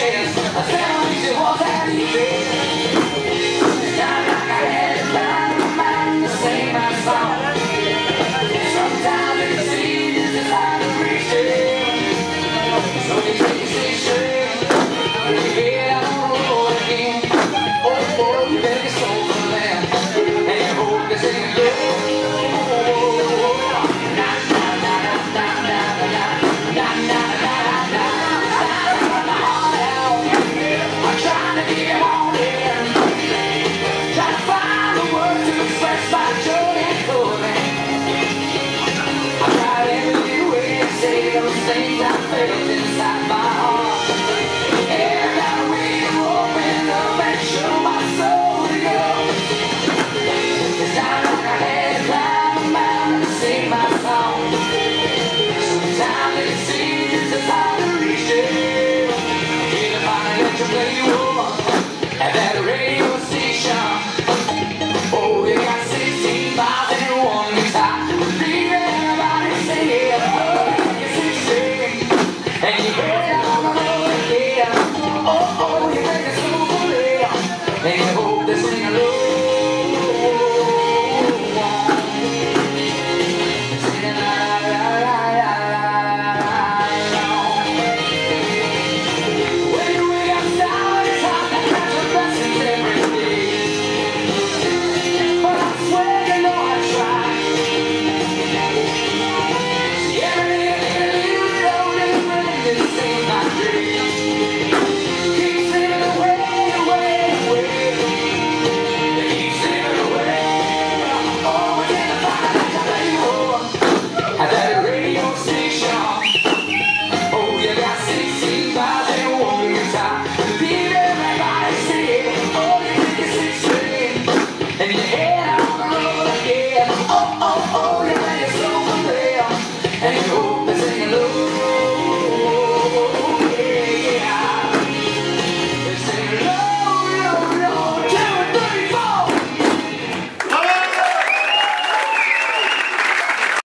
chest. I tell me she was that easy. It's not like I had it down in my mind to sing my song. Sometimes it seems it's hard to reach it. So you take a station, you head out on the road again. Oh, you better get soul from them, and you hope they say love. Things I felt inside my heart. And I got a way to open up and show my soul to go. It's not like I had to climb a mountain to sing my song. Sometimes it seems it's hard to reach it. Till I finally let you play woman at that radio station. Oh, you got 16 bars and one guitar. Leave everybody singing. And you heard it on the road again. Oh,